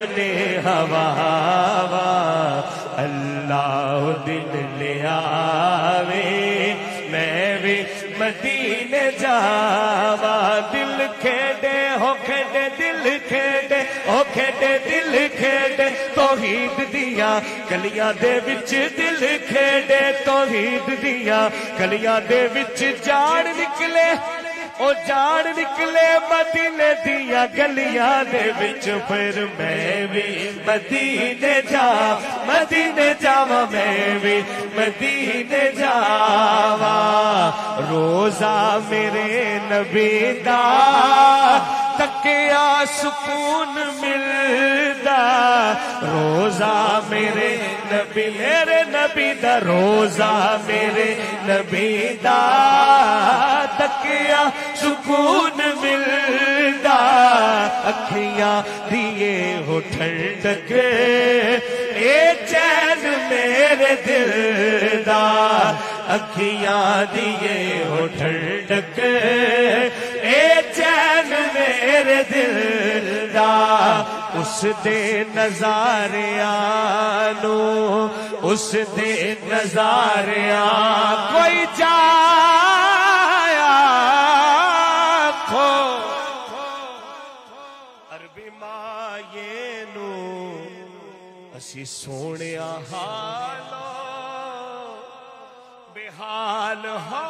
نے ہوا اللہ دل لے آوے میں بھی مدینے جاوا دل کھیڑے ہو کھیڑے دل کھیڑے ہو کھیڑے دل کھیڑے توحید دیا گلیاں دے وچ دل کھیڑے توحید دیا گلیاں دے وچ جان نکلے او جان نکلے مدینے دیا گلیاں دے وچ پھر میں بھی مدینے جاواں میں بھی مدینے جاواں روزہ میرے نبی دا تکیا سکون ملدا روزہ میرے نبی دا روزہ میرے نبی دا تکیا سکون ملدا اکھیاں دیے ہو ٹھنڈک اے چین میرے دل دا اکھیاں دیے ہو ٹھنڈک اے چین میرے دل دا اس دے نظاریانو اس دے نظاریاں کوئی جایا کھو عربی مایے نو اسی سونیا حالو بے حال ہو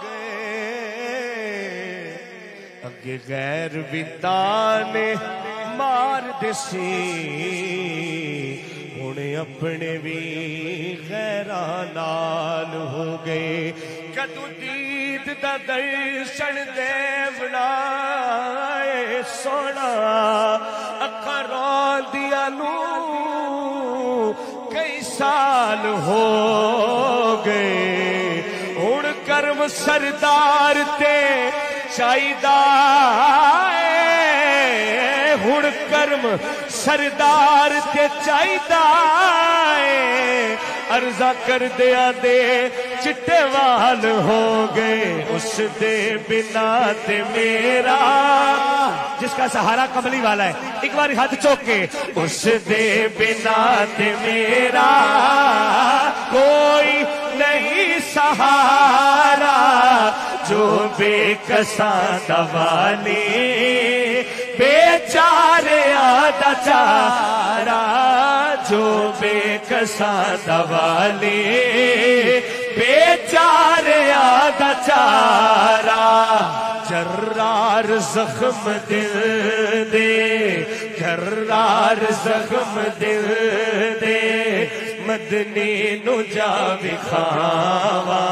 گئے اگے غیر بیتانے مار دسی ہونے اپنے بھی غیران نال ہو گئے کدو دید دا درشن دیونا اے سونا اکھا رون دیا نو کئی سال ہو گئے ہن کرم سردار تے چاہیدا ہن کرم سردار تے چاہیدا عرضہ کر دیا دے چٹے وال ہو گئے اس دے بنا تے میرا جس کا سہارا کملی والا ہے ایک بار ہاتھ چوک کے اس دے بنا تے میرا کوئی نہیں سہارا جو بے کساں دوالی بیچارے آدھا چارا جو بے کساں دوالی بیچارے آدھا چارا جرار زخم دل دے جرار زخم دل دے مدنی نو جا بکھاواں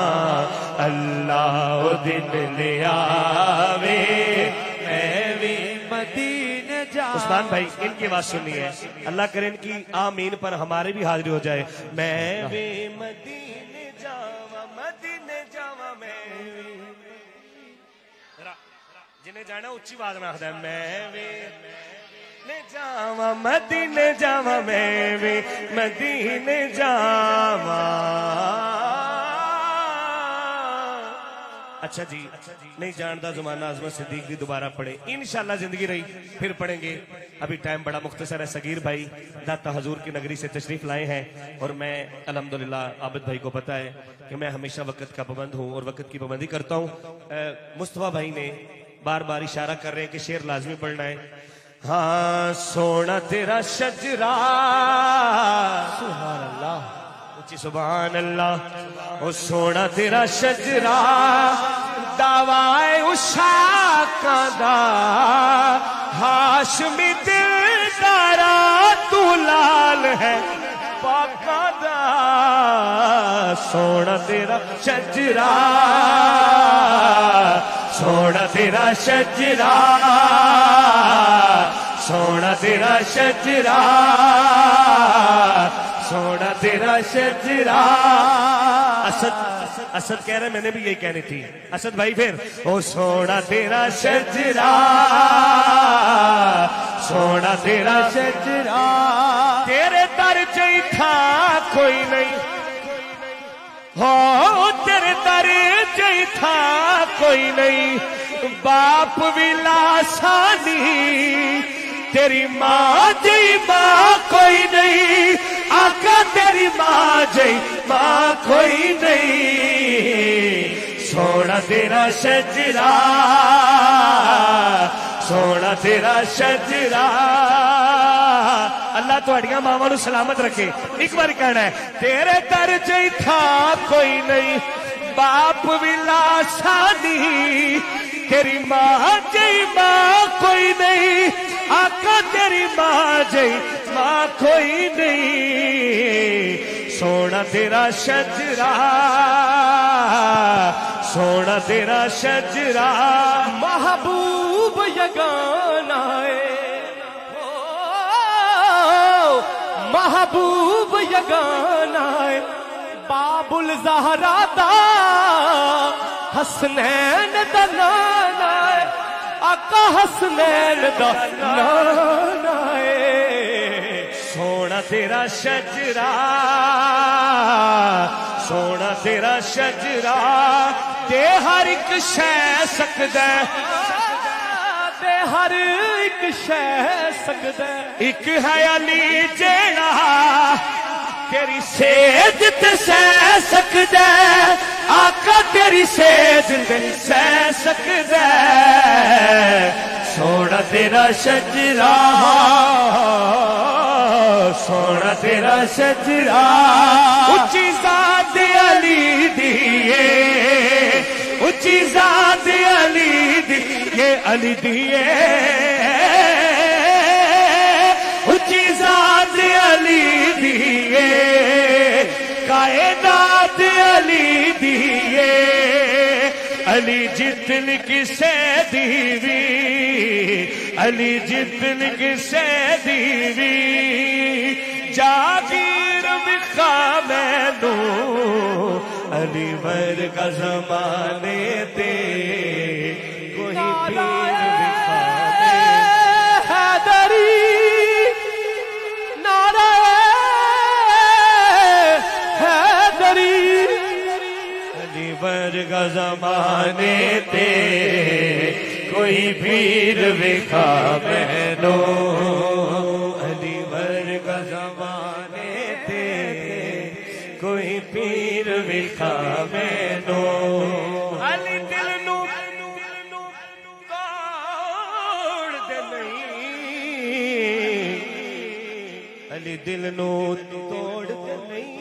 اللہ دن لے آوے میں بھی مدینے جاواں عثمان بھائی ان کی آواز سنی ہے اللہ کرے ان کی آمین پر ہمارے بھی حاضری ہو جائے میں بھی مدینے جاواں میں بھی جنہیں جانا اچھی بات نہ آتا ہے میں بھی جاواں مدینے جاواں میں بھی مدینے جاواں اچھا جی نہیں جاندہ زمانہ عظمت صدیق دی دوبارہ پڑھیں انشاءاللہ زندگی رہی پھر پڑھیں گے ابھی ٹائم بڑا مختصر ہے صغیر بھائی داتا حضور کی نگری سے تشریف لائے ہیں اور میں الحمدللہ عابد بھائی کو پتا ہے کہ میں ہمیشہ وقت کا پابند ہوں اور وقت کی پابندی کرتا ہوں مصطفیٰ بھائی نے بار بار اشارہ کر رہے ہیں کہ شعر لازمی پڑھنا ہے ہاں سونا تیرا شجرا سبحان اللہ اچھی سبحان اللہ او سونا تیرا شجرا دعوائے عشاقاں دا ہاشمی دل دارا تو لال ہے پاکاں دا سونا تیرا شجرا سونا تیرا شجرا سونا تیرا شجرا سونا تیرا شجرا اسد کہہ رہے میں نے بھی یہی کہنی تھی اسد بھائی پھر او سونا تیرا شجرا سونا تیرا شجرا تیرے در جئی تھا کوئی نہیں ہو تیرے در جئی تھا کوئی نہیں باپ بھی لاسانی تیری ماں جی ماں کوئی نہیں آقا تیری ماں جی ماں کوئی نہیں سونا تیرا شجرا سونا تیرا شجرا اللہ تہاڈیاں ماواں نوں سلامت رکھے ایک بار کہنا ہے تیرے در جی تھا کوئی نہیں باپ بھی لاسانی تیری ماں جی ماں کوئی نہیں آقا تیری ماں جی ماں کوئی نہیں سونا تیرا شجرا سونا تیرا شجرا محبوب یگانہ محبوب یگانہ باب الزہرا دا حسنین دا نانا آقا حسنین دا نانا سونا تیرا شجرا سونا تیرا شجرا تے ہر ایک شے سکدا تے ہر ایک شے سکدا ایک ہے علی جیڑا تیری سیج تے سہ سکدا آقا تیری سیج تے سہ سکدا سونا تیرا شجرا سونا تیرا شجرا اچھی ذات علی دیئے اچھی ذات علی دیئے علی دیئے اچھی ذات علی دیئے کائنات علی دیئے علی جتن کسے دیوی علی جتن کسے دیوی جاگیر بخا مینو علی ورگا زمانے تے کوئی پیر بخا حیدری نعرہ حیدری علی ورگا زمانے تے کوئی پیر بخا مینو علی ورگا زمانے تے کوئی پیر بخا مینو علی دل نو توڑ دے نہیں علی دل نو توڑ دے نہیں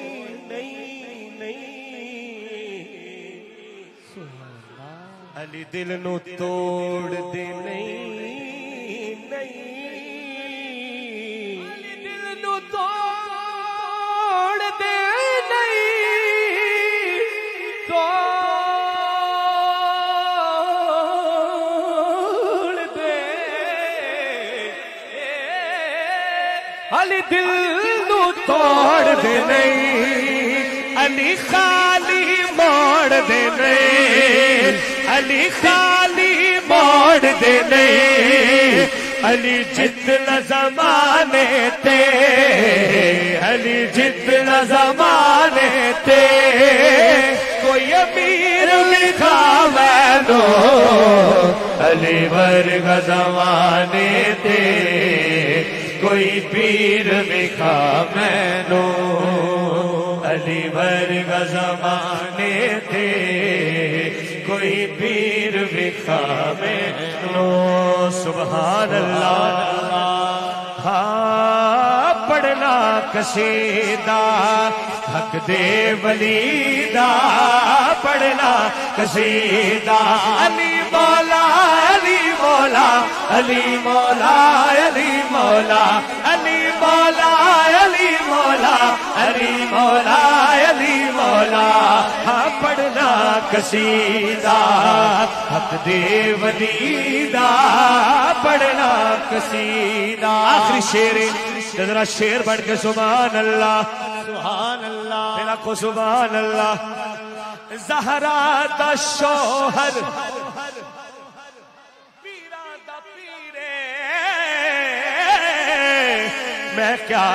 علی دل نو توڑ دے نہیں علی دل نو توڑ دے نہیں توڑ دے علی دل نو توڑ دے نہیں علی خالی موڑ دے نہیں علی خالی موڑ دے نہیں علی جتنا زمانے تے علی جتنا زمانے تے کوئی امیر لکھا مینو علی ورگا زمانے تے کوئی پیر لکھا مینو علی ورگا زمانے تے کوئی پیر لکھا مینو سبحان اللہ ہاں پڑھنا قصیدہ حق دے ولی دا پڑھنا قصیدہ علی مولا علی مولا علی مولا علی مولا علی مولا علی مولا علی مولا علی مولا ہاں پڑھنا قصیدہ حق دے ولی دا پڑھنا قصیدہ آخری شعر ذرا شعر بن کے سبحان اللہ سبحان اللہ میرا کو سبحان اللہ زہرا دا شوہر پیرا دا پیرے میں کیا